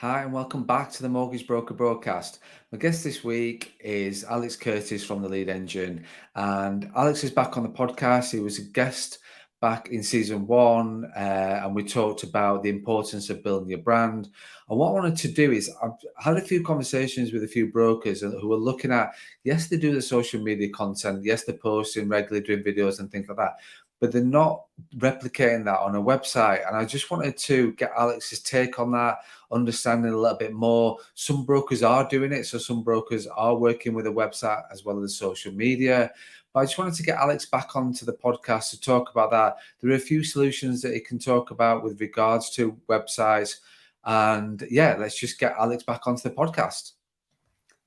Hi, and welcome back to the Mortgage Broker Broadcast. My guest this week is Alex Curtis from the Lead Engine. And Alex is back on the podcast. He was a guest back in season one, and we talked about the importance of building your brand. And what I wanted to do is, I've had a few conversations with a few brokers who are looking at, yes, they do the social media content, yes, they're posting regularly, doing videos and things like that, but they're not replicating that on a website. And I just wanted to get Alex's take on that, understanding a little bit more. Some brokers are doing it, so some brokers are working with a website as well as social media. But I just wanted to get Alex back onto the podcast to talk about that. There are a few solutions that he can talk about with regards to websites. And yeah, let's just get Alex back onto the podcast.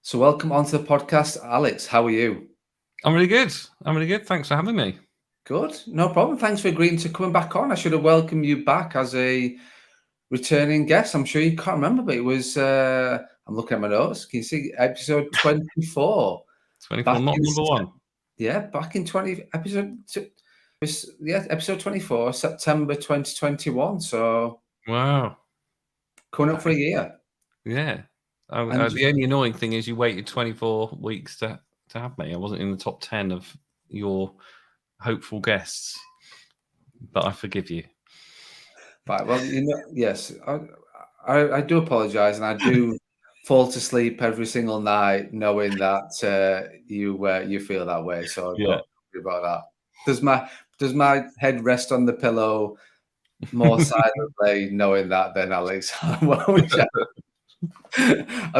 So welcome onto the podcast, Alex. How are you? I'm really good. Thanks for having me. Good. No problem. Thanks for agreeing to coming back on. I should have welcomed you back as a returning guest. I'm sure you can't remember, but it was, I'm looking at my notes. Can you see episode 24? 24, Back not in, number one. back in episode 24, September 2021. So Wow. coming up for a year. Yeah. And The only annoying thing is you waited 24 weeks to have me. I wasn't in the top 10 of your hopeful guests, but I forgive you. right, well, yes, I do apologise, and I do fall to sleep every single night knowing that you feel that way. So Yeah. don't worry about that. Does my head rest on the pillow more silently knowing that than Alex? I'm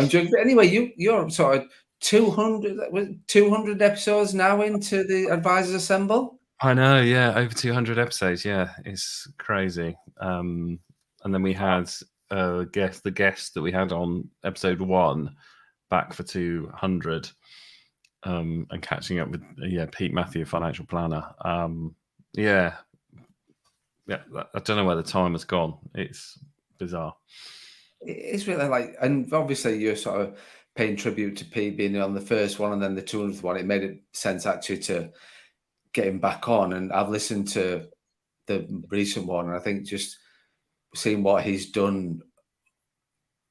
joking. But anyway, you're sort of 200 episodes now into the Advisors Assemble. I know, yeah, over 200 episodes. Yeah, it's crazy. And then we had the guest that we had on episode 1 back for 200. And catching up with Pete Matthew, financial planner. Yeah, I don't know where the time has gone. It's bizarre. It's really like, and obviously you're sort of paying tribute to Pete being on the first one and then the 200th one. It made sense actually to get him back on. And I've listened to the recent one, and I think just seeing what he's done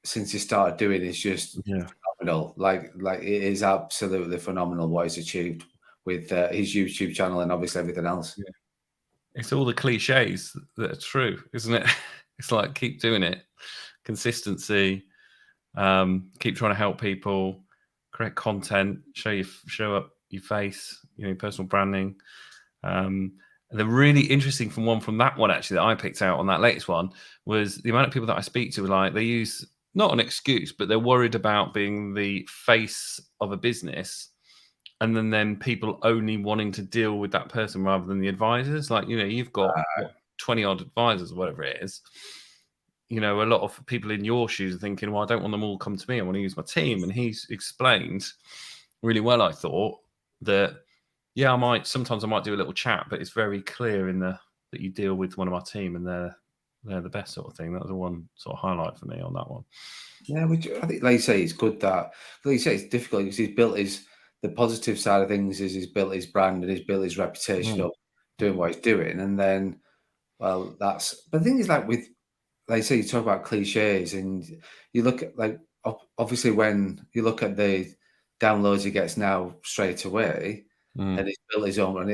since he started doing is just phenomenal. Like it is absolutely phenomenal what he's achieved with his YouTube channel and obviously everything else. Yeah. It's all the cliches that are true, isn't it? It's like keep doing it, consistency, keep trying to help people, create content, show up your face, personal branding. The really interesting from that one actually that I picked out on that latest one was the amount of people that I speak to. Like they use not an excuse, but they're worried about being the face of a business, and then people only wanting to deal with that person rather than the advisors. Like you've got 20 odd advisors or whatever it is. A lot of people in your shoes are thinking, well, I don't want them all to come to me. I want to use my team. And he's explained really well, I thought, that sometimes I might do a little chat, but it's very clear that you deal with one of my team and they're the best sort of thing. That was the one sort of highlight for me on that one. Yeah, which I think, like you say, it's good that, like you say, it's difficult because he's built the positive side of things is he's built his brand and he's built his reputation up doing what he's doing. And then, well, but the thing is, like you say, you talk about cliches and you look at, like, obviously when you look at the downloads he gets now straight away and he's built his own, and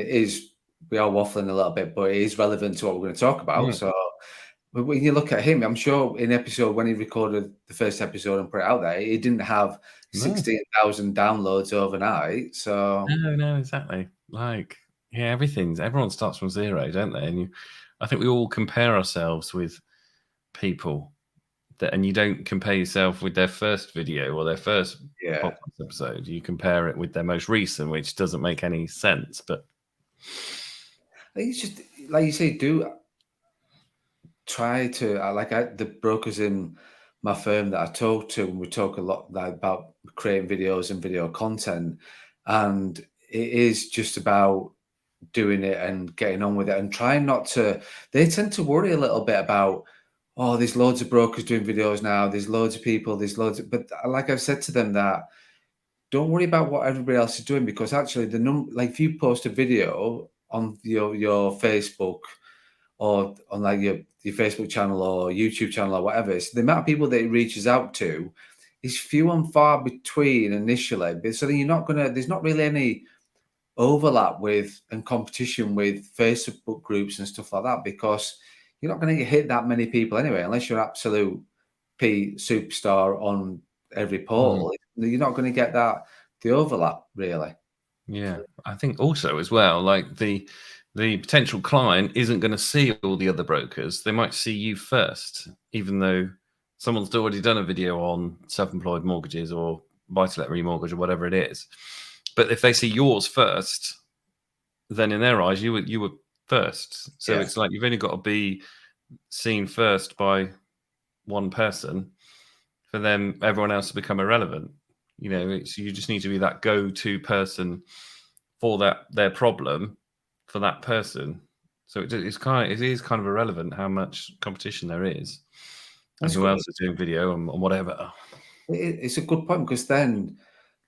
we are waffling a little bit, but it is relevant to what we're going to talk about. So when you look at him, I'm sure in episode, when he recorded the first episode and put it out there, he didn't have 16,000 downloads overnight. So no, exactly. Like, yeah, everyone starts from zero, don't they? And I think we all compare ourselves with people and you don't compare yourself with their first video or their first podcast episode. You compare it with their most recent, which doesn't make any sense. But I think it's just, like you say, do try to, the brokers in my firm that I talk to, and we talk a lot about creating videos and video content, and it is just about doing it and getting on with it and trying not to. They tend to worry a little bit about, oh, there's loads of brokers doing videos now, there's loads of people, but like I've said to them, that don't worry about what everybody else is doing, because actually like if you post a video on your Facebook or on like your Facebook channel or YouTube channel or whatever, it's the amount of people that it reaches out to is few and far between initially. But so then there's not really any overlap with and competition with Facebook groups and stuff like that, because you're not going to hit that many people anyway, unless you're absolute superstar on every poll. You're not going to get the overlap really. Yeah, I think also as well, like the potential client isn't going to see all the other brokers. They might see you first, even though someone's already done a video on self-employed mortgages or buy-to-let remortgage or whatever it is. But if they see yours first, then in their eyes, you were first. So it's like you've only got to be seen first by one person for them, everyone else to become irrelevant. You know, you just need to be that go-to person for their problem for that person. So it is kind of irrelevant how much competition there is, and who else is doing video and whatever. It's a good point, because then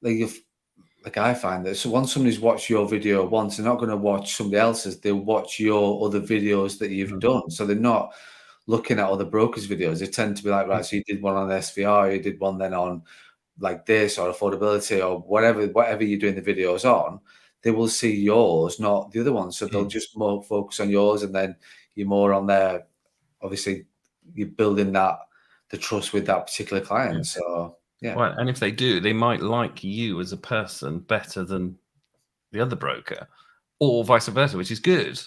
like I find that once somebody's watched your video once, they're not going to watch somebody else's. They'll watch your other videos that you've done. So they're not looking at other brokers' videos. They tend to be like, right, so you did one on SVR, you did one then on like this or affordability or whatever you're doing the videos on. They will see yours, not the other ones. So they'll just more focus on yours, and then you're more on there. Obviously, you're building the trust with that particular client. So yeah. Well, and if they do, they might like you as a person better than the other broker, or vice versa, which is good,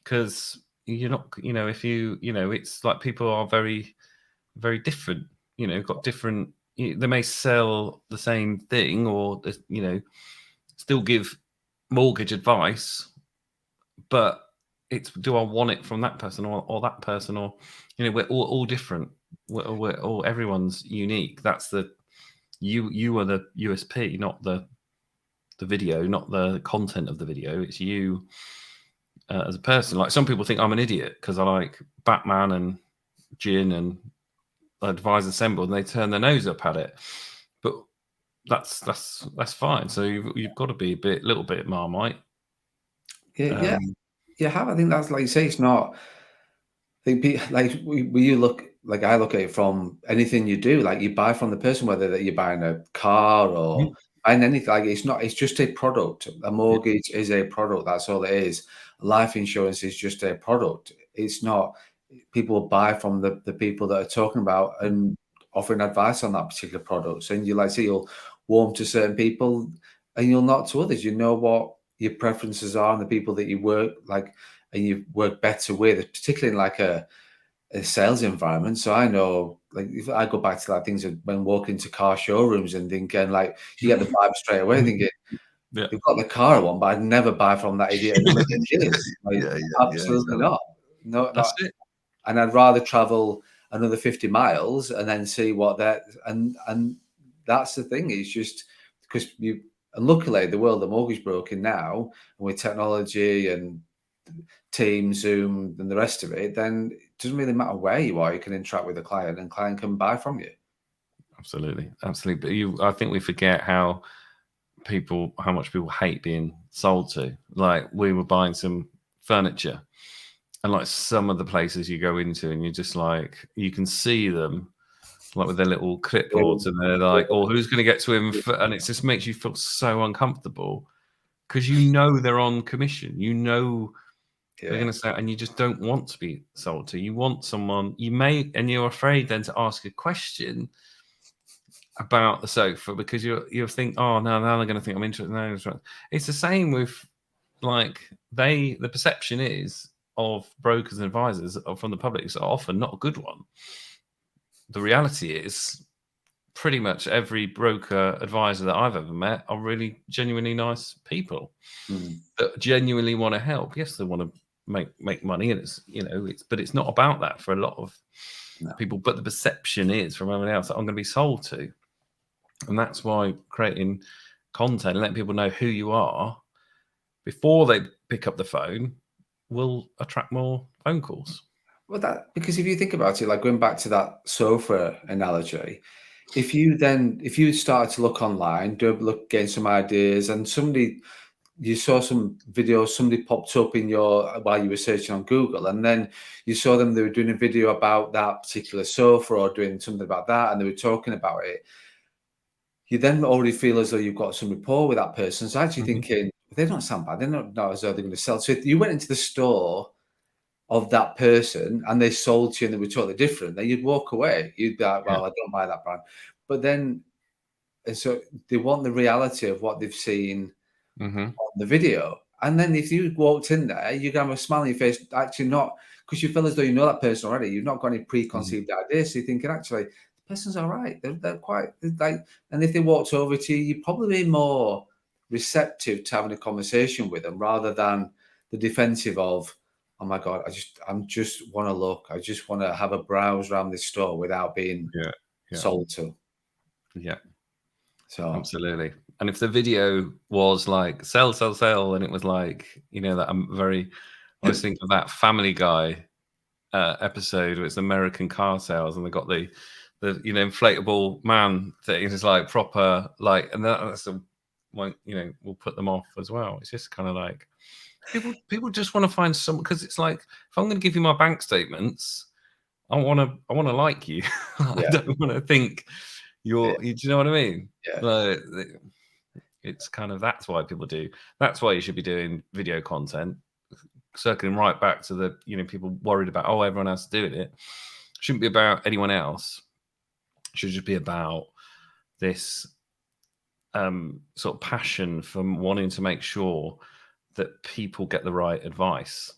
because you're not, if it's like people are very, very different, got different, they may sell the same thing or, still give mortgage advice, but it's, do I want it from that person or that person, or, we're all different. We're all, everyone's unique. That's you are the USP, not the video, not the content of the video. It's you as a person. Like, some people think I'm an idiot because I like Batman and gin and Advisor Assembled, and they turn their nose up at it. But that's fine. So you've got to be a little bit Marmite. Yeah. I think that's, like you say, it's not. I think like you look, like I look at it from anything you do, like you buy from the person, whether that you're buying a car or buying anything. Like it's just a product. A mortgage is a product. That's all it is. Life insurance is just a product. It's not. People buy from the people that are talking about and offering advice on that particular product. So you'll warm to certain people and you'll not to others. You know what your preferences are and the people that you work like and you work better with, particularly in like a sales environment. So I know, like, if I go back to like things when walking to car showrooms and thinking, like, you get the vibe straight away, thinking, you've got the car I want, but I'd never buy from that idiot in a million years. Like, absolutely not. No, that's it. And I'd rather travel another 50 miles and then see what that, and that's the thing. It's just because and luckily the world of mortgage broking now, with technology and Teams, Zoom, and the rest of it, then it doesn't really matter where you are. You can interact with the client, and client can buy from you. Absolutely. But I think we forget how much people hate being sold to. Like, we were buying some furniture, and like some of the places you go into, and you're just like, you can see them like with their little clipboards, and they're like, "Oh, who's going to get to him?" And it just makes you feel so uncomfortable because they're on commission. They're going to say, and you just don't want to be sold to. You want someone, and you're afraid then to ask a question about the sofa because you think, oh, no, now they're going to think I'm interested. No, it's the same with, like, the perception is of brokers and advisors from the public is often not a good one. The reality is, pretty much every broker advisor that I've ever met are really genuinely nice people that genuinely want to help. Yes, they want to make money, and but it's not about that for a lot of people. But the perception is from everyone else that I'm going to be sold to, and that's why creating content and letting people know who you are before they pick up the phone will attract more phone calls. Well, because if you think about it, like going back to that sofa analogy, if you started to look online, gain some ideas, and somebody you saw some videos, somebody popped up in your while you were searching on Google, and then you saw them, they were doing a video about that particular sofa or doing something about that, and they were talking about it. You then already feel as though you've got some rapport with that person. So actually thinking, they don't sound bad, they're not as though they're going to sell. So if you went into the store of that person and they sold to you and they were totally different, then you'd walk away. You'd be like, well, I don't buy that brand. But then, and so they want the reality of what they've seen on the video. And then if you walked in there, you're going to have a smile on your face, actually not, because you feel as though you know that person already. You've not got any preconceived ideas. So you're thinking, actually, the person's all right. They're quite, like, and if they walked over to you, you'd probably be more receptive to having a conversation with them rather than the defensive of, oh my God, I just want to look. I just want to have a browse around this store without being sold to. Yeah. So absolutely. And if the video was like sell, and it was like, you know, that I was thinking of that Family Guy episode where it's American car sales and they got the you know, inflatable man thing. It's like proper, like, and that's the one, you know, will put them off as well. It's just kind of like people just want to find some, because it's like, if I'm going to give you my bank statements, I want to like you. I don't want to think do you know what I mean? Like, it's kind of, that's why people do. That's why you should be doing video content. Circling right back to the, you know, people worried about, oh, everyone else is doing it. Shouldn't be about anyone else. Should just be about this sort of passion for wanting to make sure that people get the right advice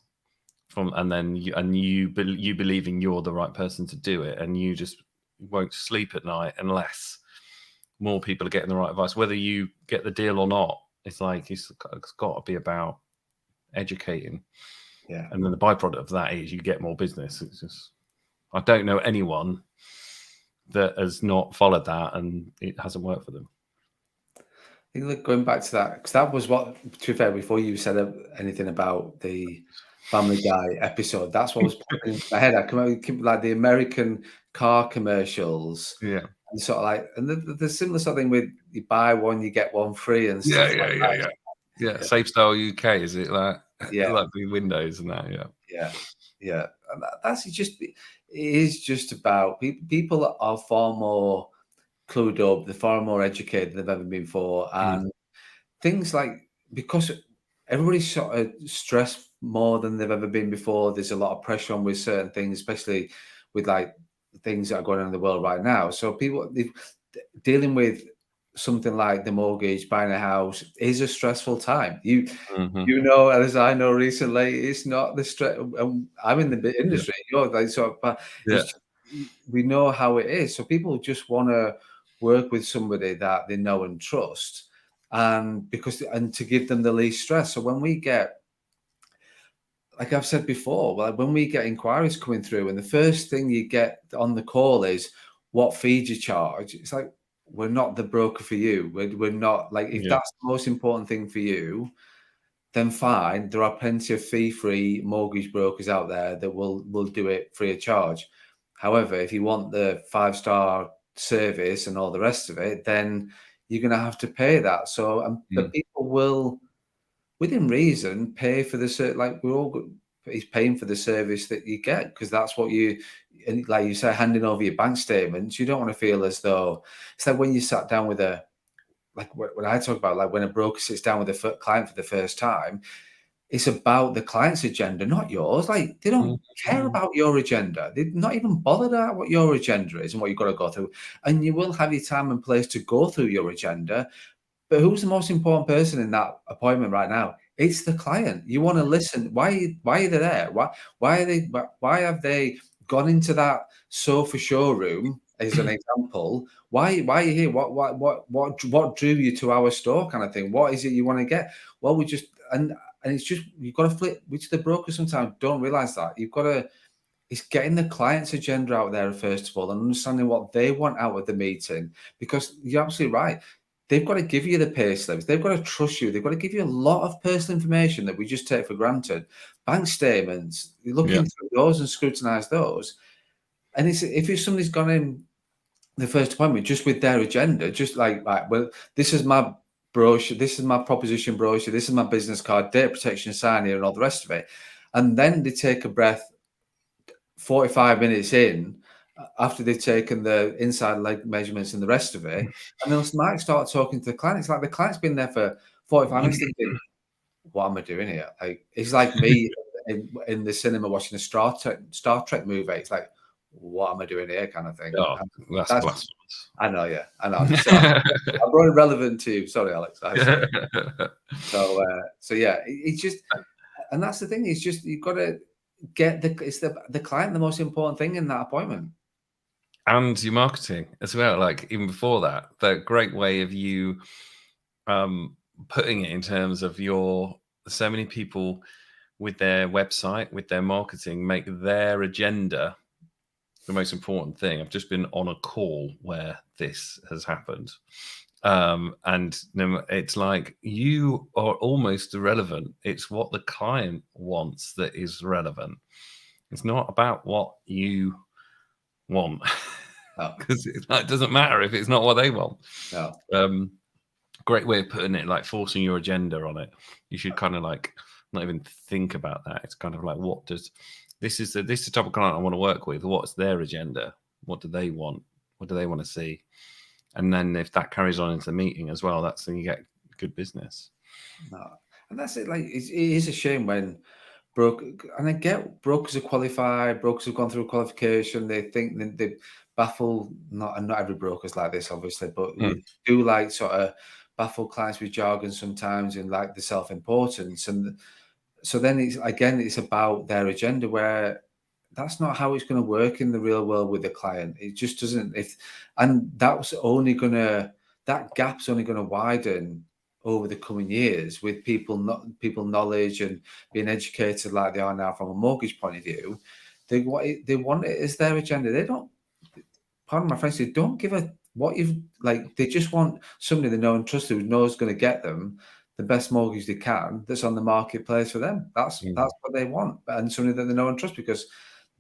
from, and then you believing you're the right person to do it, and you just won't sleep at night unless more people are getting the right advice, whether you get the deal or not. It's like, it's got to be about educating. And then the byproduct of that is you get more business. It's just, I don't know anyone that has not followed that and it hasn't worked for them. I think, like, going back to that, because that was what, to be fair, before you said anything about the Family Guy episode, that's what was popping into my head. I come out like the American car commercials, and sort of like, and the similar sort of thing with you buy one, you get one free and stuff like that. Yeah, Safe Style UK, is it like like the windows and that? Yeah. And that's just, it is just about people are far more clued up, they're far more educated than they've ever been before, and things like, because everybody's sort of stressed more than they've ever been before. There's a lot of pressure on with certain things, especially with like things that are going on in the world right now. So people dealing with something like the mortgage, buying a house, is a stressful time. You know, as I know recently, it's not the stress. I'm in the industry, you're like, so, but we know how it is. So people just want to work with somebody that they know and trust, and to give them the least stress. So when we get, like I've said before, like when we get inquiries coming through and the first thing you get on the call is what fee do you charge, it's like, we're not the broker for you. We're not, like, if that's the most important thing for you, then fine. There are plenty of fee-free mortgage brokers out there that will do it free of charge. However, if you want the 5-star service and all the rest of it, then you're going to have to pay that. So the people will, within reason, pay for the, like, we're all is paying for the service that you get, because that's what you, and like you say, handing over your bank statements, you don't want to feel as though, it's like when you sat down with like when I talk about, like, when a broker sits down with a client for the first time, it's about the client's agenda, not yours. Like, they don't care about your agenda. They're not even bothered about what your agenda is and what you've got to go through. And you will have your time and place to go through your agenda. But who's the most important person in that appointment right now? It's the client. You want to listen. Why are they there? Why have they gone into that sofa showroom, as an example? Why are you here? What drew you to our store, kind of thing? What is it you want to get? Well, we just, and it's just, you've got to flip, which the brokers sometimes don't realize that. You've got to, it's getting the client's agenda out there first of all, and understanding what they want out of the meeting, because you're absolutely right. They've got to give you the pay slips. They've got to trust you. They've got to give you a lot of personal information that we just take for granted. Bank statements, you look into those and scrutinize those. And if somebody's gone in the first appointment just with their agenda, just like, right, well, this is my brochure. This is my proposition brochure. This is my business card, data protection sign here, and all the rest of it. And then they take a breath 45 minutes in, after they've taken the inside leg measurements and the rest of it, and they might start talking to the client. It's like the client's been there for 45 minutes thinking, what am I doing here? Like, it's like me in the cinema watching a Star Trek movie. It's like, what am I doing here, kind of thing. Oh, that's blasphemous. I know, yeah, I know. So I brought it relevant to you. Sorry, Alex. So yeah, it's just, and that's the thing. It's just, you've got to get the client the most important thing in that appointment. And your marketing as well. Like, even before that, the great way of you putting it in terms of so many people with their website, with their marketing, make their agenda the most important thing. I've just been on a call where this has happened. And it's like, you are almost irrelevant. It's what the client wants that is relevant. It's not about what you want, because it doesn't matter if it's not what they want. No. Great way of putting it, like forcing your agenda on it. You should kind of like not even think about that. It's kind of like, this is the type of client I want to work with. What's their agenda? What do they want? What do they want to see? And then if that carries on into the meeting as well, that's when you get good business. No. And that's it. Like, it is a shame when and I get brokers are qualified, brokers have gone through qualification. They think they baffle, not every broker's like this, obviously, but we do like sort of baffle clients with jargon sometimes, and like the self-importance. And so then it's about their agenda, where that's not how it's going to work in the real world with the client. It just doesn't. And that gap's only going to widen over the coming years with people knowledge and being educated like they are now from a mortgage point of view. They want it as their agenda. They don't, pardon my French, they don't give a what you've like. They just want somebody they know and trust who knows going to get them the best mortgage they can that's on the marketplace for them. That's what they want, and somebody that they know and trust, because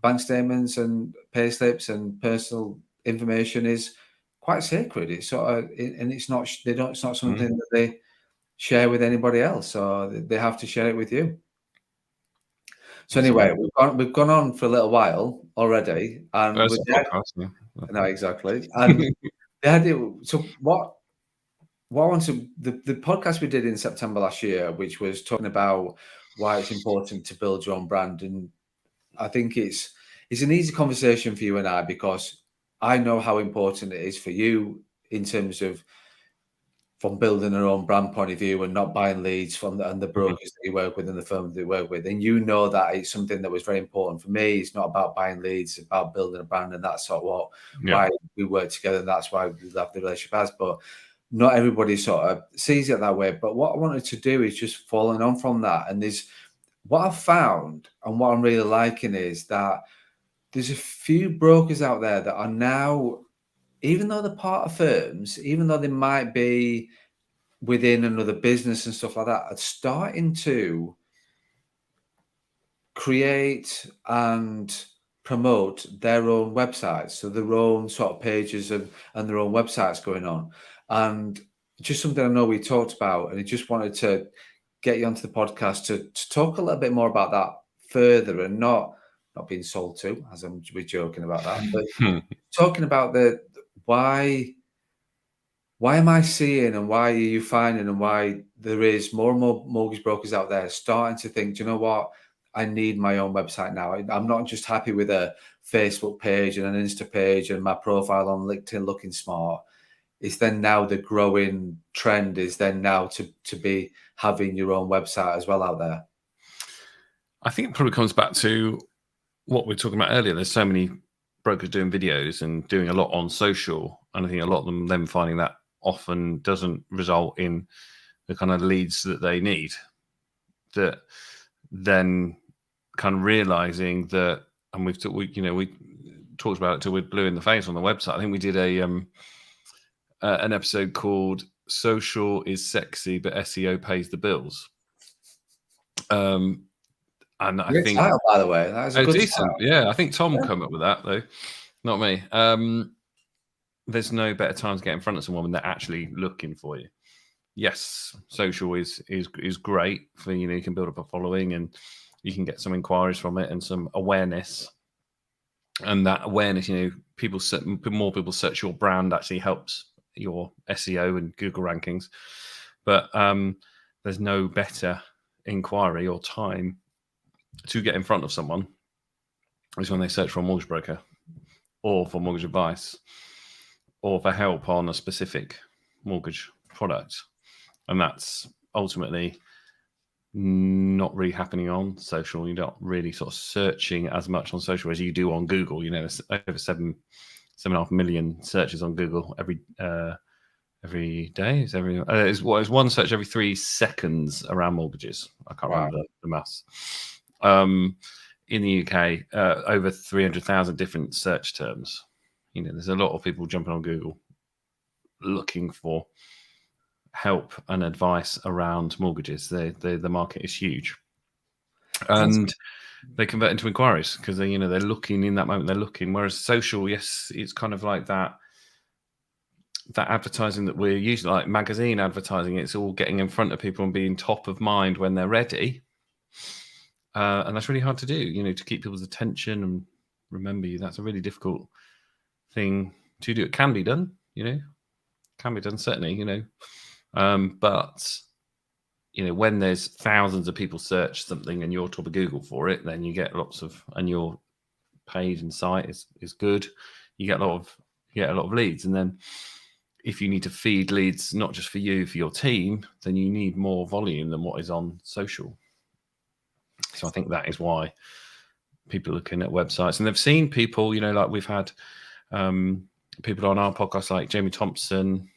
bank statements and pay slips and personal information is quite sacred. It's sort of, and it's not something that they share with anybody else, so they have to share it with you. So anyway, we've gone on for a little while already, and no, exactly. And the idea. So what I want to the podcast we did in September last year, which was talking about why it's important to build your own brand, and I think it's an easy conversation for you and I, because I know how important it is for you in terms of from building our own brand point of view and not buying leads from the brokers that you work with and the firms that you work with. And you know that it's something that was very important for me. It's not about buying leads, it's about building a brand, and that's sort of why we work together, and that's why we love the relationship as. But not everybody sort of sees it that way. But what I wanted to do is just following on from that. And what I've found and what I'm really liking is that there's a few brokers out there that are now, even though they're part of firms, even though they might be within another business and stuff like that, are starting to create and promote their own websites. So their own sort of pages and their own websites going on. And just something I know we talked about, and I just wanted to get you onto the podcast to talk a little bit more about that further, and not being sold to, as we're joking about that, but talking about why am I seeing, and why are you finding, and why there is more and more mortgage brokers out there starting to think, do you know what, I need my own website now. I'm not just happy with a Facebook page and an Insta page and my profile on LinkedIn looking smart. It's then now the growing trend is then now to be having your own website as well out there. I think it probably comes back to what we were talking about earlier. There's so many brokers doing videos and doing a lot on social, and I think a lot of them finding that often doesn't result in the kind of leads that they need. That then kind of realizing that, and we talked about it till we're blue in the face on the website. I think we did an episode called "Social is Sexy, but SEO Pays the Bills." And I think title, by the way, that is a good decent. Title. Yeah, I think Tom came up with that though, not me. There's no better time to get in front of someone when they're actually looking for you. yes, social is great for, you can build up a following and you can get some inquiries from it and some awareness. And that awareness, more people search your brand actually helps your SEO and Google rankings. But there's no better inquiry or time to get in front of someone is when they search for a mortgage broker or for mortgage advice or for help on a specific mortgage product. And that's ultimately not really happening on social. You're not really sort of searching as much on social as you do on Google. There's over 7.5 million searches on Google every day. It's one search every 3 seconds around mortgages. I can't remember the maths. In the UK, over 300,000 different search terms. There's a lot of people jumping on Google looking for help and advice around mortgages. The market is huge, and they convert into inquiries because they're looking in that moment. They're looking. Whereas social, yes, it's kind of like that advertising that we're using, like magazine advertising. It's all getting in front of people and being top of mind when they're ready, and that's really hard to do. To keep people's attention and remember you. That's a really difficult thing to do. It can be done, can be done certainly, but when there's thousands of people search something and you're top of Google for it, then you get lots of, and your page and site is good, you get a lot of leads. And then if you need to feed leads, not just for you, for your team, then you need more volume than what is on social. So I think that is why people are looking at websites, and they've seen people, like we've had people on our podcast like Jamie Thompson,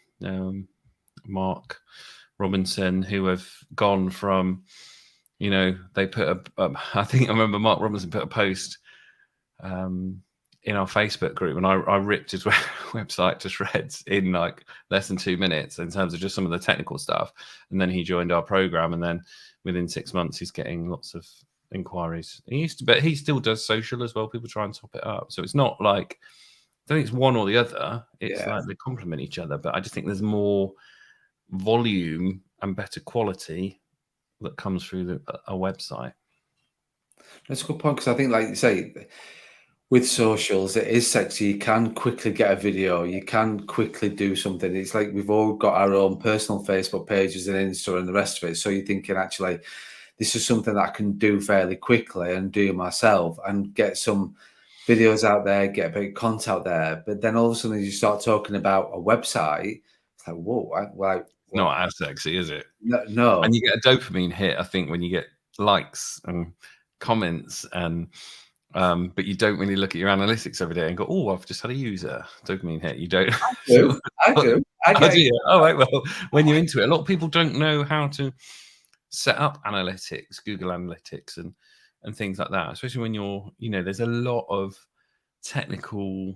Mark Robinson, who have gone from, they put I think I remember Mark Robinson put a post in our Facebook group, and I ripped his website to shreds in like less than 2 minutes in terms of just some of the technical stuff. And then he joined our program, and then within 6 months he's getting lots of inquiries. But he still does social as well. People try and top it up. So it's not like, I don't think it's one or the other. It's like they complement each other. But I just think there's more volume and better quality that comes through a website. That's a good point, because I think, like you say, with socials, it is sexy. You can quickly get a video. You can quickly do something. It's like we've all got our own personal Facebook pages and Insta and the rest of it. So you're thinking, actually, this is something that I can do fairly quickly and do myself and get some videos out there, get a bit of content out there. But then all of a sudden, you start talking about a website, it's like, whoa, not as sexy, is it? No. And you get a dopamine hit, I think, when you get likes and comments, and but you don't really look at your analytics every day and go, oh, I've just had a user dopamine hit. You don't. I do. Oh, right. Well, when you're into it, a lot of people don't know how to set up analytics, Google Analytics, and things like that. Especially when you're, there's a lot of technical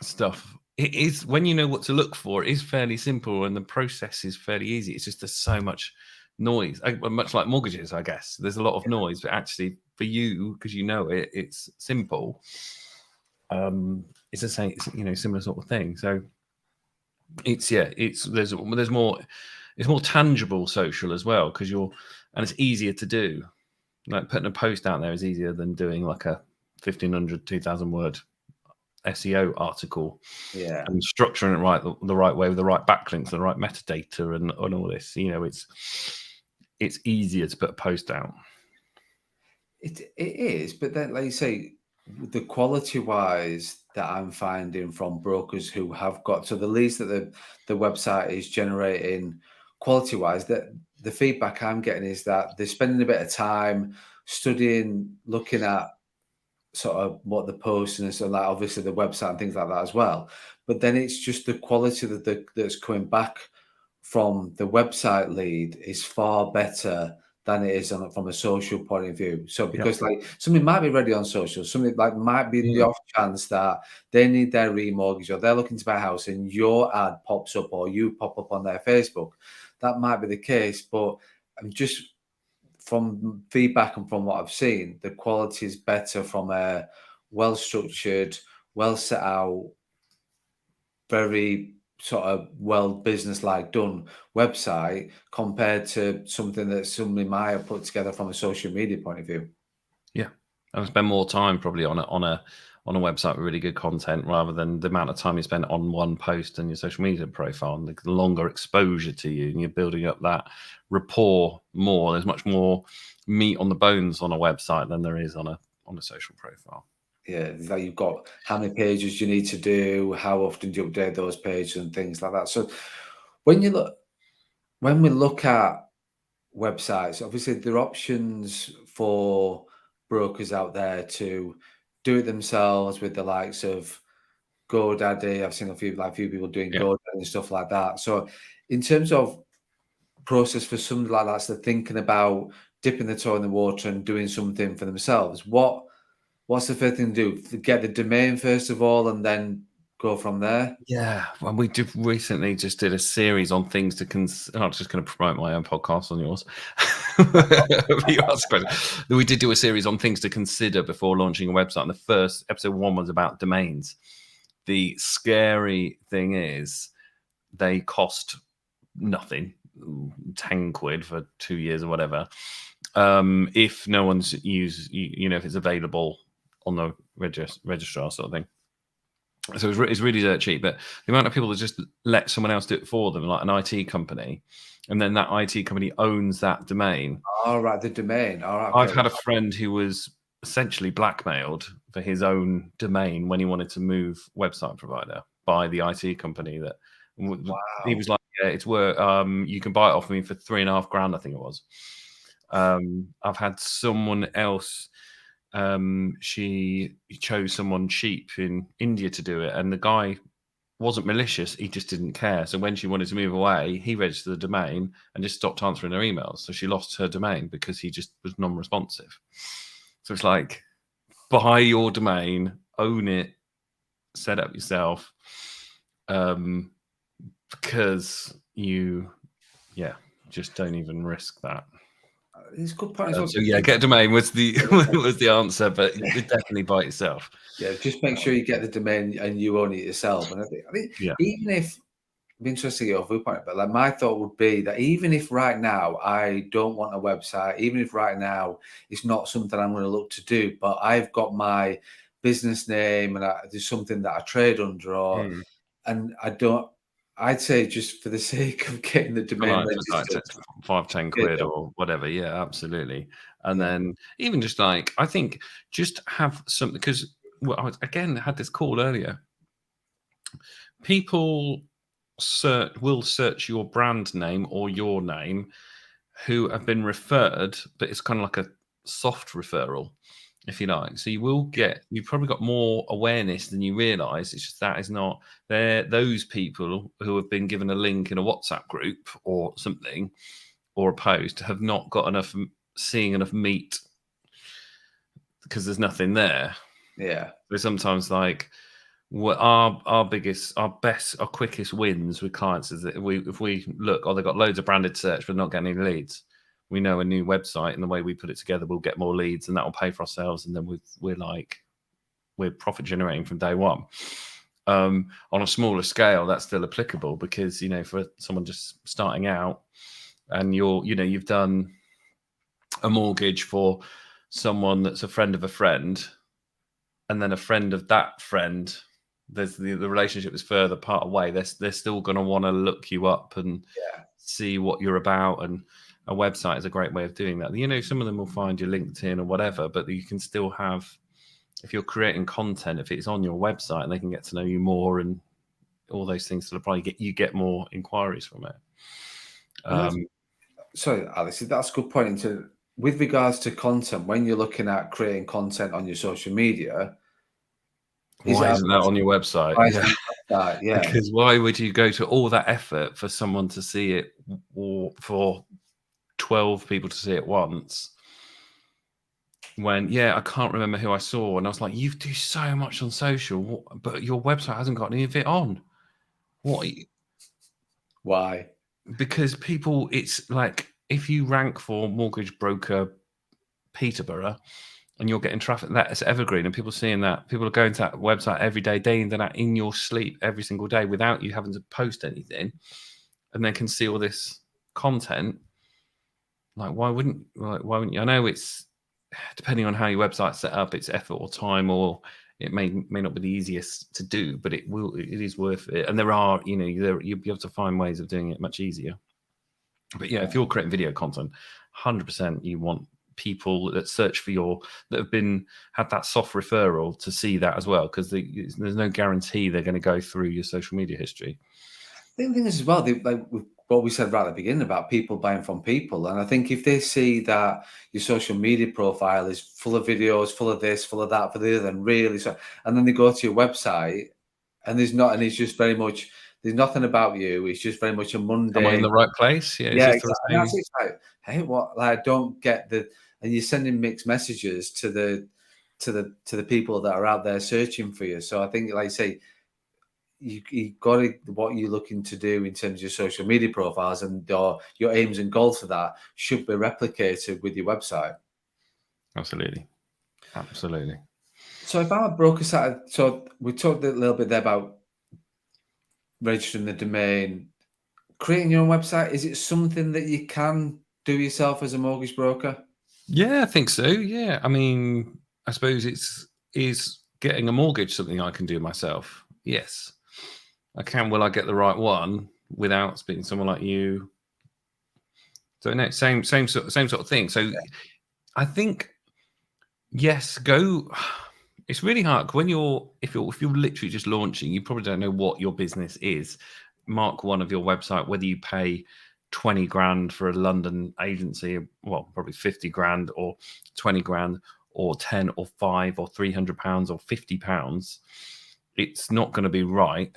stuff. It is, when you know what to look for, it is fairly simple, and the process is fairly easy. It's just there's so much noise, much like mortgages, I guess. There's a lot of noise, but actually for you, because it's simple. It's the same, similar sort of thing. So there's more, it's more tangible social as well, because and it's easier to do. Like putting a post out there is easier than doing like a 1,500, 2,000 word SEO article, and structuring it the right way with the right backlinks, the right metadata, and all this. It's easier to put a post out. It is, but then, like you say, the quality wise that I'm finding from brokers who have got, so the leads that the website is generating, quality wise, that the feedback I'm getting is that they're spending a bit of time studying, looking at sort of what they're posting, and so like obviously the website and things like that as well. But then it's just the quality that's coming back from the website lead is far better than it is from a social point of view. So because like somebody might be ready on social, somebody like might be the off chance that they need their remortgage or they're looking to buy a house and your ad pops up or you pop up on their Facebook. That might be the case, but I'm just, from feedback and from what I've seen, the quality is better from a well-structured, well set out, very sort of well business-like done website compared to something that somebody might have put together from a social media point of view. Yeah, I would spend more time probably on a website with really good content rather than the amount of time you spend on one post and your social media profile, and the longer exposure to you, and you're building up that rapport more. There's much more meat on the bones on a website than there is on a social profile. Yeah, that you've got how many pages you need to do, how often do you update those pages and things like that. So when we look at websites, obviously there are options for brokers out there to do it themselves with the likes of GoDaddy. I've seen a few people doing Yeah. GoDaddy and stuff like that. So in terms of process for somebody like that, so thinking about dipping the toe in the water and doing something for themselves, what's the first thing to do? Get the domain first of all, and then go from there. Yeah, well, we recently just did a series on things to consider. I'm just going to promote my own podcast on yours. You asked a question. We did do a series on things to consider before launching a website. And the first episode 1 was about domains. The scary thing is they cost nothing, 10 quid for 2 years or whatever. If no one's used, if it's available on the registrar sort of thing. So it's really dirt cheap, but the amount of people that just let someone else do it for them, like an IT company, and then that IT company owns that domain. All right, the domain. All right, I've okay. had a friend who was essentially blackmailed for his own domain when he wanted to move website provider by the IT company. That he was like, "Yeah, it's worth. You can buy it off me for $3,500, I think it was." I've had someone else. She chose someone cheap in India to do it, and the guy wasn't malicious. He just didn't care. So when she wanted to move away, he registered the domain and just stopped answering her emails. So she lost her domain because he just was non-responsive. So it's like, buy your domain, own it, set up yourself, because you just don't even risk that. It's a good point as well. So yeah, get a domain was the was the answer, but definitely buy it yourself. Yeah, just make sure you get the domain and you own it yourself. And I think Yeah. even if it'd be interesting to get your viewpoint, but like my thought would be that even if right now I don't want a website, even if right now it's not something I'm going to look to do, but I've got my business name and there's something that I trade under, and I'd say just for the sake of getting the domain registered, 5-10 quid or whatever. Yeah, absolutely. And then even just like, I think just have something, because I had this call earlier. People will search your brand name or your name who have been referred, but it's kind of like a soft referral, if you like. So you've probably got more awareness than you realize. It's just that is not there. Those people who have been given a link in a WhatsApp group or something, or a post, have not got seeing enough meat because there's nothing there. Yeah. So sometimes like, our biggest, our best, our quickest wins with clients is that if we look, they've got loads of branded search but not getting any leads. We know a new website and the way we put it together, we'll get more leads and that will pay for ourselves. And then we're profit generating from day one. On a smaller scale, that's still applicable because, for someone just starting out and you've done a mortgage for someone that's a friend of a friend, and then a friend of that friend, there's the relationship is further part away. They're still going to want to look you up and see what you're about. And a website is a great way of doing that. Some of them will find your LinkedIn or whatever, but you can still have, if you're creating content, if it's on your website and they can get to know you more and all those things, so probably get more inquiries from it. Sorry, Alex, that's a good point. With regards to content, when you're looking at creating content on your social media, why isn't that on your website? Yeah. Because why would you go to all that effort for someone to see it, or for 12 people to see it once, when I can't remember who I saw, and I was like, you do so much on social, but your website hasn't got any of it on. What? Why? Because people, it's like, if you rank for mortgage broker Peterborough, and you're getting traffic that's evergreen, and people seeing that, people are going to that website every day, day in, day out, in your sleep every single day without you having to post anything, and they can see all this content. Like, why wouldn't you? I know it's depending on how your website's set up, it's effort or time, or it may not be the easiest to do, but it is worth it. And there are, you'll be able to find ways of doing it much easier. But yeah, if you're creating video content, 100% you want people that search for that have had that soft referral to see that as well, because there's no guarantee they're going to go through your social media history. I think the thing is as well, like what we said right at the beginning about people buying from people, and I think if they see that your social media profile is full of videos, full of this, full of that, for the other, and really so, and then they go to your website and it's just very much, there's nothing about you. It's just very much a mundane. Am I in the right place? Yeah, yeah, exactly. That's it. Like, hey, what? Like, I don't get and you're sending mixed messages to the people that are out there searching for you. So I think, like I say, you got to, what you're looking to do in terms of your social media profiles and your aims and goals for that should be replicated with your website. Absolutely. So if I'm a broker side, so we talked a little bit there about registering the domain, creating your own website. Is it something that you can do yourself as a mortgage broker? Yeah, I think so. Yeah. I mean, I suppose is getting a mortgage something I can do myself? Yes, I can. Will I get the right one without speaking to someone like you? So no, same sort of thing. So yeah. I think, yes, go. It's really hard when if you're literally just launching, you probably don't know what your business is. Mark one of your website, whether you pay 20 grand for a London agency, well, probably 50 grand or 20 grand or 10 or 5 or 300 pounds or 50 pounds. It's not going to be right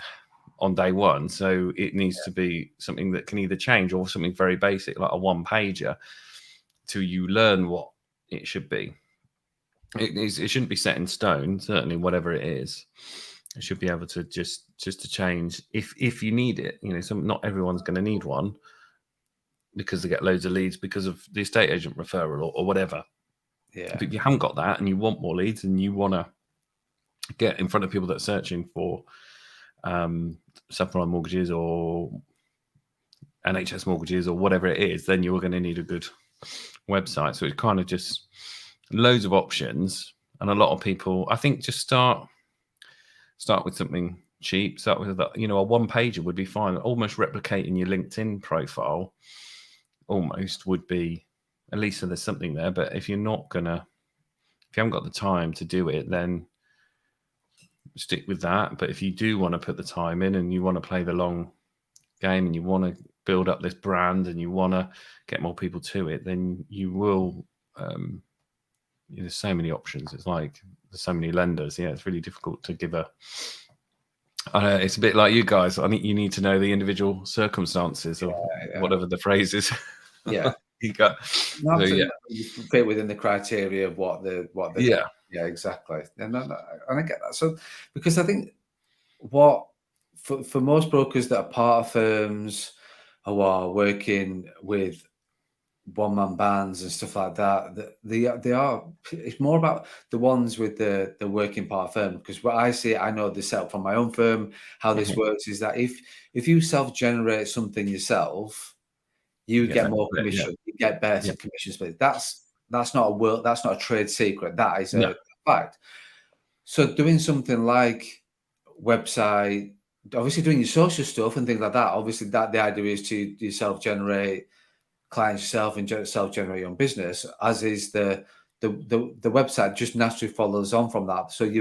on day one. So it needs to be something that can either change or something very basic, like a one pager, till you learn what it should be. It shouldn't be set in stone, certainly, whatever it is. It should be able to just to change if you need it. Not everyone's going to need one because they get loads of leads because of the estate agent referral or whatever. Yeah. But if you haven't got that and you want more leads and you want to get in front of people that are searching for subprime mortgages or NHS mortgages or whatever it is, then you're going to need a good website. So it's kind of just loads of options, and a lot of people, I think, just start with something cheap. Start with a one pager would be fine. Almost replicating your LinkedIn profile almost would be, at least so there's something there. But if you haven't got the time to do it, then stick with that. But if you do want to put the time in and you want to play the long game and you want to build up this brand and you want to get more people to it, then you will. There's so many options. It's like there's so many lenders. Yeah, it's really difficult to give it's a bit like you guys. I think you need to know the individual circumstances or whatever the phrase is. Yeah, you got. No, so, you fit within the criteria of what the yeah, exactly. And I get that. So because I think for most brokers that are part of firms who are working with one-man bands and stuff like that, it's more about the ones with the working part firm. Because what I see, I know this setup from my own firm, how this works is that if you self-generate something yourself, you get more commission, you get better commission split. That's not a trade secret. That is a fact. So doing something like website, obviously doing your social stuff and things like that, obviously that the idea is to self-generate clients yourself and self-generate your own business, as is the website just naturally follows on from that. So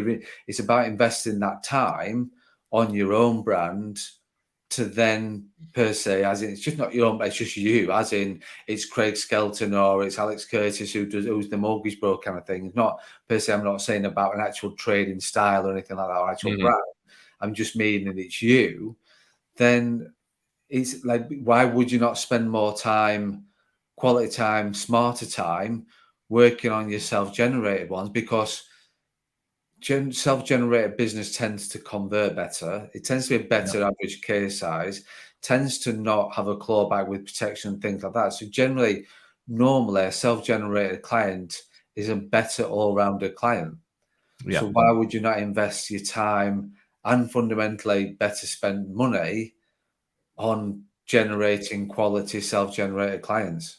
it's about investing that time on your own brand to then, per se, as in, it's just not your own, it's just you, as in it's Craig Skelton or it's Alex Curtis who's the mortgage broker kind of thing. It's not per se, I'm not saying about an actual trading style or anything like that, or actual brand. I'm just meaning it's you. Then it's like, why would you not spend more time, quality time, smarter time, working on your self-generated ones? Because self-generated business tends to convert better. It tends to be a better average case size, tends to not have a clawback with protection and things like that. So normally, a self-generated client is a better all-rounder client. Yeah. So why would you not invest your time and fundamentally better spend money on generating quality self-generated clients?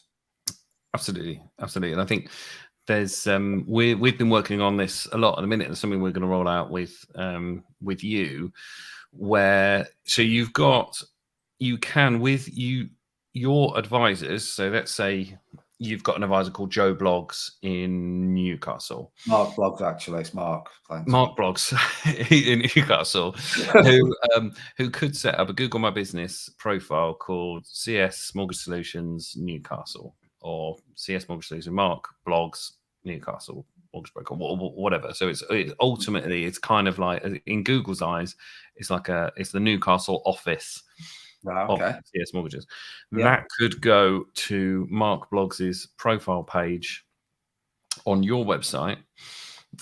Absolutely, absolutely. And I think there's we've been working on this a lot at the minute. There's something we're going to roll out with you, where so you can with your advisors. So let's say you've got an advisor called Joe Blogs in Newcastle. Mark Blogs, actually, it's Mark. Thanks. Mark Blogs in Newcastle, who could set up a Google My Business profile called CS Mortgage Solutions Newcastle, or CS Mortgage Solutions Mark Blogs Newcastle Mortgage Broker, whatever. So it's ultimately it's kind of like, in Google's eyes, it's the Newcastle office of CS Mortgages. Yeah. That could go to Mark Blogs' profile page on your website.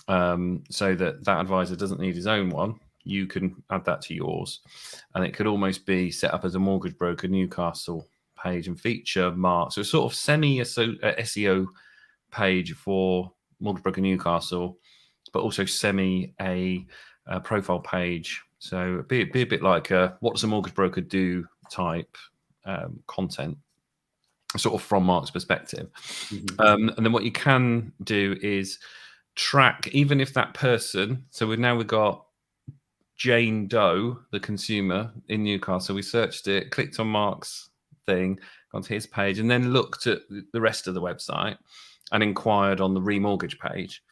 So that advisor doesn't need his own one. You can add that to yours, and it could almost be set up as a Mortgage Broker Newcastle page and feature Mark. So it's sort of semi SEO page for Mortgage Broker Newcastle, but also semi a profile page. So be a bit like what does a mortgage broker do type content, sort of from Mark's perspective. And then what you can do is track, even if that person, so we've got Jane Doe, the consumer in Newcastle. We searched it, clicked on Mark's thing, gone to his page, and then looked at the rest of the website and inquired on the remortgage page.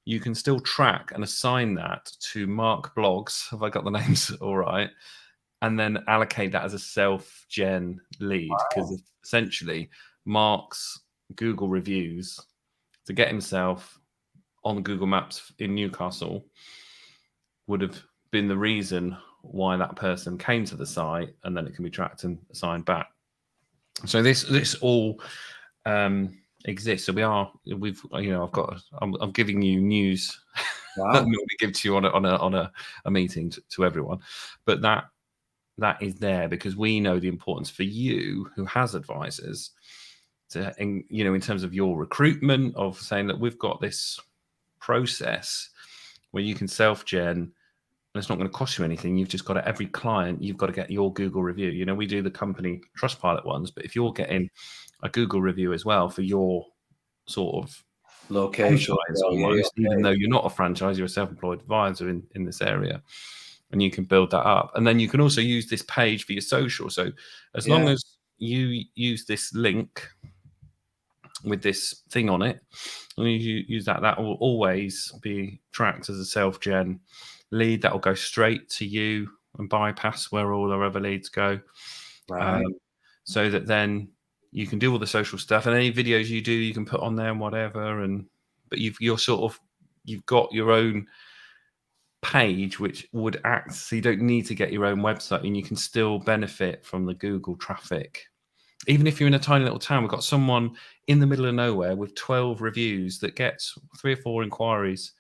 You can still track and assign that to Mark Blogs. Have I got the names all right? And then allocate that as a self-gen lead, because essentially Mark's Google reviews to get himself on Google Maps in Newcastle would have been the reason why that person came to the site, and then it can be tracked and assigned back. So this all exists. So I'm giving you news that we give to you on a meeting to everyone, but that is there because we know the importance for you who has advisors to, in terms of your recruitment, of saying that we've got this process where you can self-gen and it's not going to cost you anything. You've just got to, every client, you've got to get your Google review. We do the company Trustpilot ones, but if you're getting a Google review as well for your sort of location, almost, even though you're not a franchise, you're a self-employed advisor in this area, and you can build that up. And then you can also use this page for your social. So as long as you use this link with this thing on it, and you use that will always be tracked as a self-gen lead that will go straight to you and bypass where all our other leads go. So that then you can do all the social stuff, and any videos you do, you can put on there and whatever. But you've got your own page which would act, so you don't need to get your own website, and you can still benefit from the Google traffic. Even if you're in a tiny little town, we've got someone in the middle of nowhere with 12 reviews that gets 3 or 4 inquiries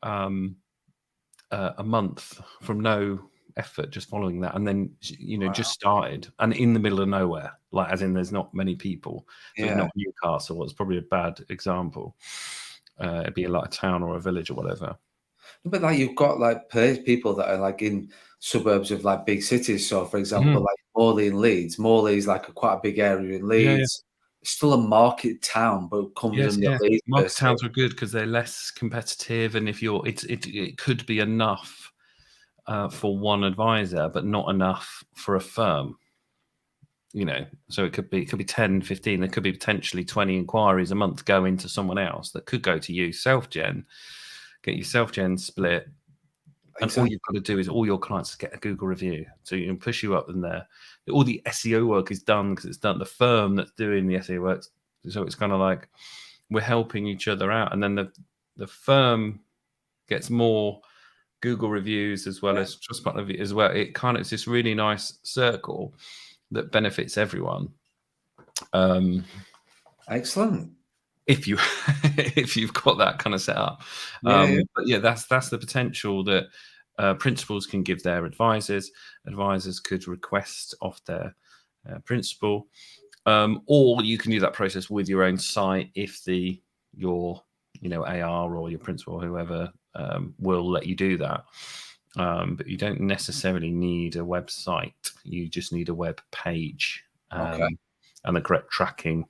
a month from no effort, just following that, and then just started, and in the middle of nowhere, like as in there's not many people. So it's not Newcastle. It's probably a bad example. It'd be like a town or a village or whatever. But like you've got like people that are like in suburbs of like big cities. So for example, like Morley in Leeds. Morley is like quite a big area in Leeds. It's still a market town, but comes under Leeds. Market towns are good because they're less competitive, and if it could be enough for one advisor, but not enough for a firm. So it could be 10, 15. There could be potentially 20 inquiries a month going to someone else that could go to you. Self-gen, get your self-gen split. And all you've got to do is all your clients get a Google review. So you can push you up in there. All the SEO work is done because it's done. The firm that's doing the SEO work. So it's kind of like we're helping each other out. And then the firm gets more Google reviews as well as Trustpilot as well. It's this really nice circle that benefits everyone. Excellent. If you've got that kind of set up. But that's the potential that principals can give their advisors. Advisors could request off their principal, or you can do that process with your own site if your AR or your principal or whoever will let you do that. But you don't necessarily need a website. You just need a web page and the correct tracking,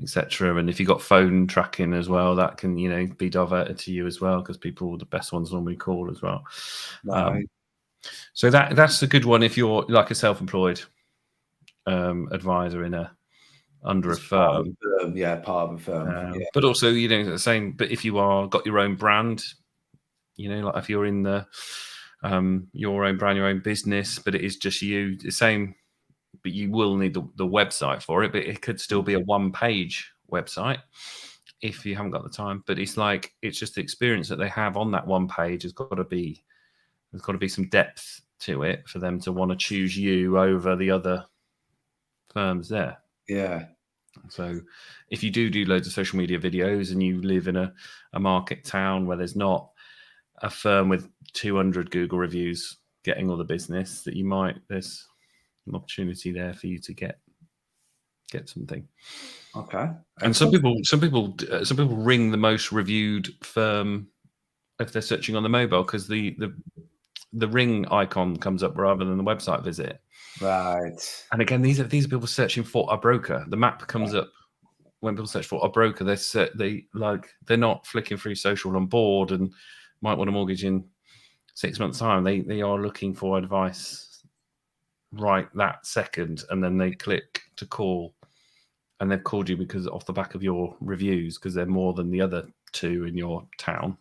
etc. And if you've got phone tracking as well, that can be diverted to you as well, because the best ones normally call as well. Right. So that's a good one if you're like a self-employed advisor under a firm. Part of a firm. But also, the same. But if you got your own brand, like if you're in your own brand, your own business, but it is just you, the same. But you will need the website for it. But it could still be a one-page website if you haven't got the time. But it's just the experience that they have on that one page has got to be. There's got to be some depth to it for them to want to choose you over the other firms there. Yeah. So if you do loads of social media videos and you live in a market town where there's not a firm with 200 Google reviews getting all the business, there's an opportunity there for you to get something. Okay. And some people ring the most reviewed firm if they're searching on the mobile, because the ring icon comes up rather than the website visit. Right. And again, these are people searching for a broker. The map comes up when people search for a broker. They're not flicking through social on board and might want a mortgage in 6 months' time. They are looking for advice right that second, and then they click to call, and they've called you because off the back of your reviews, because they're more than the other two in your town.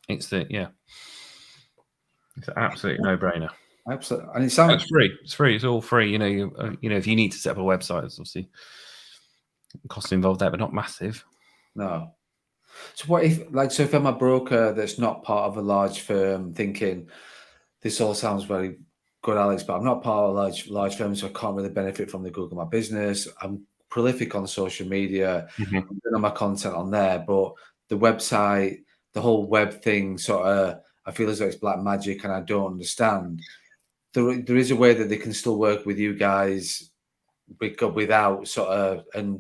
It's an absolute no-brainer. Absolutely. And it sounds free. It's free. It's all free. If you need to set up a website, there's obviously cost involved there, but not massive. No. So what if I'm a broker that's not part of a large firm, thinking this all sounds very good, Alex, but I'm not part of a large firm, so I can't really benefit from the Google My Business. I'm prolific on social media. I'm doing my content on there, but the website, the whole web thing, sort of, I feel as though it's black magic, and I don't understand. There is a way that they can still work with you guys without sort of, and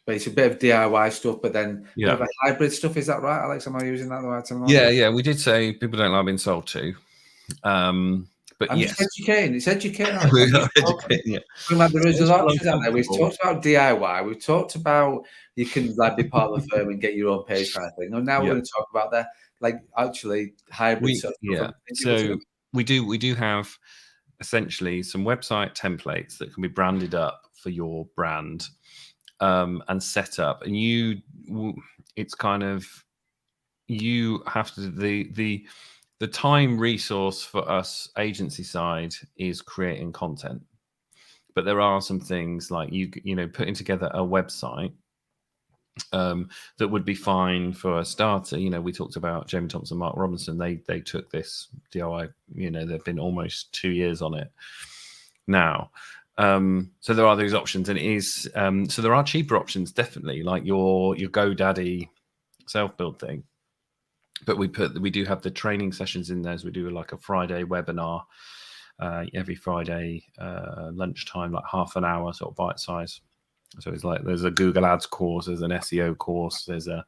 but it's a bit of DIY stuff, but then a bit of a hybrid stuff. Is that right, Alex? Am I using that the right terminology? Yeah. We did say people don't like being sold to. But I'm just educating. It's educating. Yeah. There is options out there. We've talked about DIY. We've talked about you can be part of a firm and get your own page kind of thing. And now we're going to talk about that, actually hybrid stuff. So we do have essentially some website templates that can be branded up for your brand and set up, and it's kind of, you have to, the time resource for us agency side is creating content, but there are some things like putting together a website that would be fine for a starter. We talked about Jamie Thompson, Mark Robinson. They took this DIY. They've been almost 2 years on it now. So there are those options, and it is so there are cheaper options, definitely, like your GoDaddy self-build thing. But we do have the training sessions in there. So we do like a Friday webinar every Friday lunchtime, like half an hour, sort of bite size. So it's like there's a Google Ads course, there's an SEO course, there's a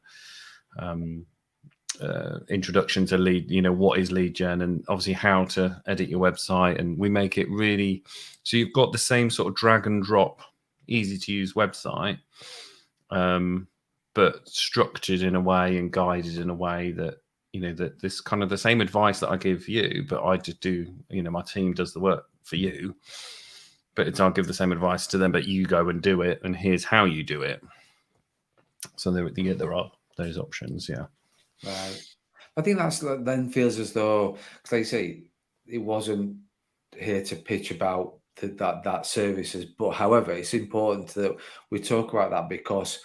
introduction to lead, what is lead gen, and obviously how to edit your website. And we make it really, so you've got the same sort of drag and drop, easy to use website, but structured in a way and guided in a way that, that this kind of the same advice that I give you, but I just do, my team does the work for you, but I'll give the same advice to them, but you go and do it, and here's how you do it. So there are those options. Yeah. Right. I think then feels as though, because like you say, it wasn't here to pitch about that services, but however, it's important that we talk about that, because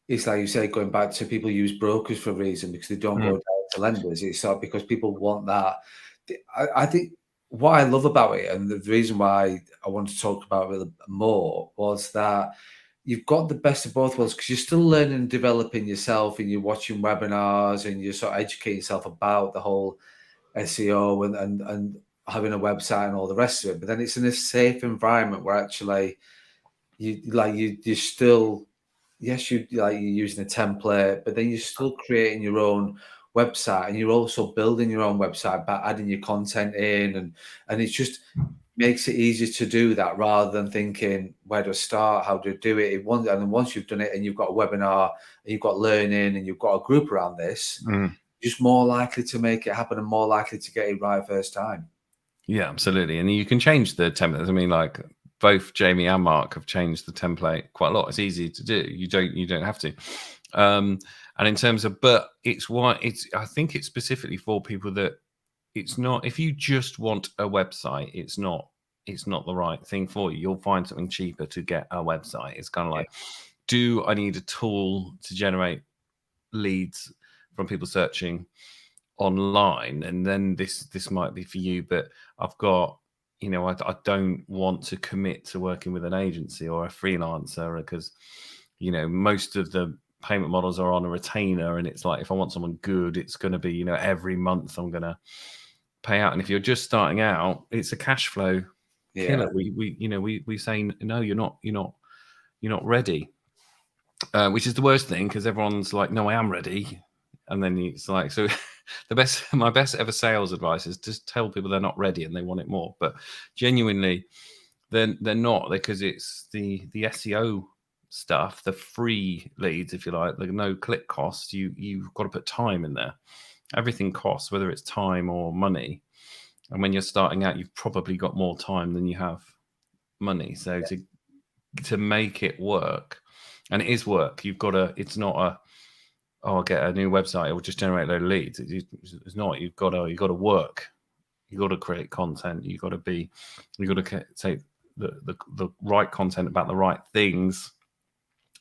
it's like you say, going back to people use brokers for a reason, because they don't go down to lenders. It's because people want that. I think what I love about it, and the reason why I want to talk about it more, was that you've got the best of both worlds, because you're still learning and developing yourself, and you're watching webinars, and you're sort of educating yourself about the whole SEO and having a website and all the rest of it. But then it's in a safe environment where actually you're still yes, you're using a template, but then you're still creating your own website, and you're also building your own website by adding your content in, and it just makes it easier to do that rather than thinking where to start, how to do it. And then once you've done it and you've got a webinar and you've got learning and you've got a group around this, just more likely to make it happen and more likely to get it right first time. Yeah, absolutely. And you can change the templates. I mean, like both Jamie and Mark have changed the template quite a lot. It's easy to do. You don't have to. And in terms of, but I think it's specifically for people that it's not, if you just want a website, it's not the right thing for you. You'll find something cheaper to get a website. It's kind of like, do I need a tool to generate leads from people searching online? And then this might be for you, but I've got, I don't want to commit to working with an agency or a freelancer, because most of the payment models are on a retainer, and it's like, if I want someone good, it's going to be every month I'm going to pay out. And if you're just starting out, it's a cash flow killer. We say, no, you're not ready, which is the worst thing, because everyone's like, no, I am ready. And then it's like, so my best ever sales advice is just tell people they're not ready and they want it more. But genuinely, they're not, because it's the SEO stuff, the free leads, if you like, the no click cost. You've got to put time in there. Everything costs, whether it's time or money. And when you're starting out, you've probably got more time than you have money. So to make it work, and it is work, you've got to, it's not a, I'll get a new website, it will just generate a load of leads. It's not. You've got to work. You've got to create content. You've got to take the right content about the right things,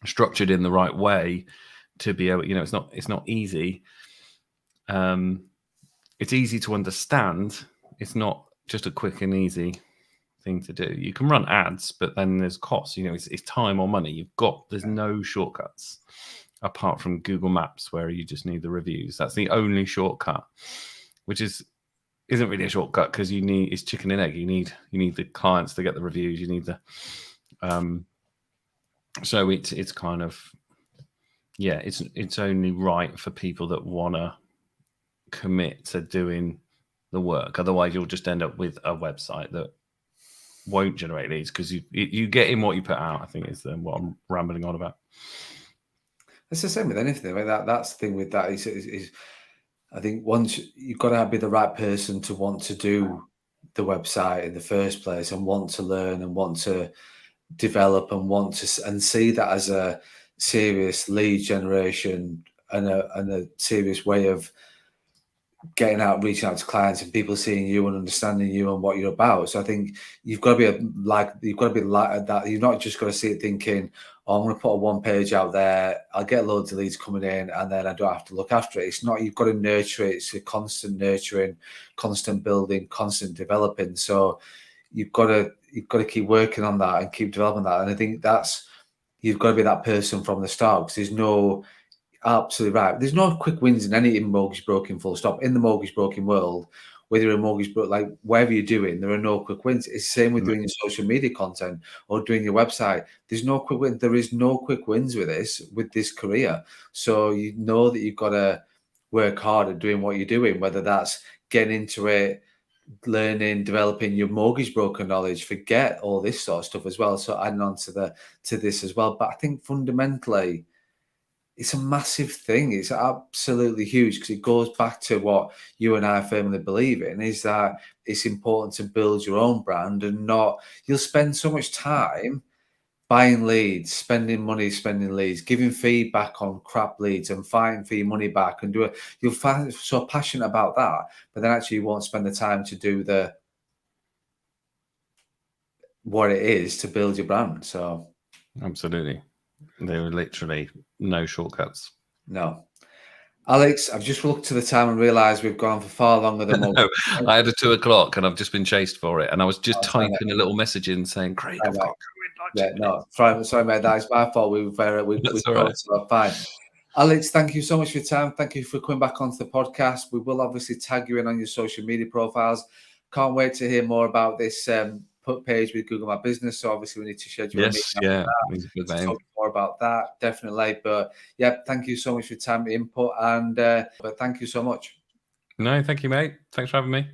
structured in the right way, to be able. It's not easy. It's easy to understand. It's not just a quick and easy thing to do. You can run ads, but then there's costs. It's time or money. There's no shortcuts apart from Google Maps, where you just need the reviews. That's the only shortcut, which isn't really a shortcut, because it's chicken and egg. You need the clients to get the reviews. You need the so it's kind of, it's only right for people that want to commit to doing the work. Otherwise, you'll just end up with a website that won't generate leads, because you get in what you put out, I think, is what I'm rambling on about. It's the same with anything. I mean, that's the thing with that is I think once you've got to be the right person to want to do the website in the first place, and want to learn and want to develop and see that as a serious lead generation and a serious way of getting out, reaching out to clients, and people seeing you and understanding you and what you're about. So I think you've got to be like that. You're not just got to see it thinking, oh, I'm going to put a one page out there, I'll get loads of leads coming in, and then I don't have to look after it. It's not. You've got to nurture it. It's a constant nurturing, constant building, constant developing. So you've got to keep working on that and keep developing that. And I think you've got to be that person from the start, because there's no. Absolutely right. There's no quick wins in any mortgage broking, full stop. In the mortgage broking world, whether you're a mortgage broker, like whatever you're doing, there are no quick wins. It's the same with doing your social media content or doing your website. There's no quick win. There is no quick wins with this career. So you know that you've got to work hard at doing what you're doing, whether that's getting into it, learning, developing your mortgage broker knowledge, forget all this sort of stuff as well. So adding on to this as well. But I think fundamentally, it's a massive thing. It's absolutely huge, because it goes back to what you and I firmly believe in, is that it's important to build your own brand, and you'll spend so much time buying leads, spending money, spending leads, giving feedback on crap leads and fighting for your money back, and you'll find so passionate about that, but then actually you won't spend the time to do what it is to build your brand. So absolutely. There are literally no shortcuts. No. Alex, I've just looked to the time and realised we've gone for far longer than what. No, I had a 2 o'clock and I've just been chased for it, and I was just typing a little message in saying, "Craig, I've got to go in." Sorry, mate. That is my fault. We've fine. Alex, thank you so much for your time. Thank you for coming back onto the podcast. We will obviously tag you in on your social media profiles. Can't wait to hear more about this page with Google My Business. So obviously we need to schedule a meeting. Yes, yeah. To talk more about that, definitely. But yeah, thank you so much for your time, input, and but thank you so much. No, thank you, mate. Thanks for having me.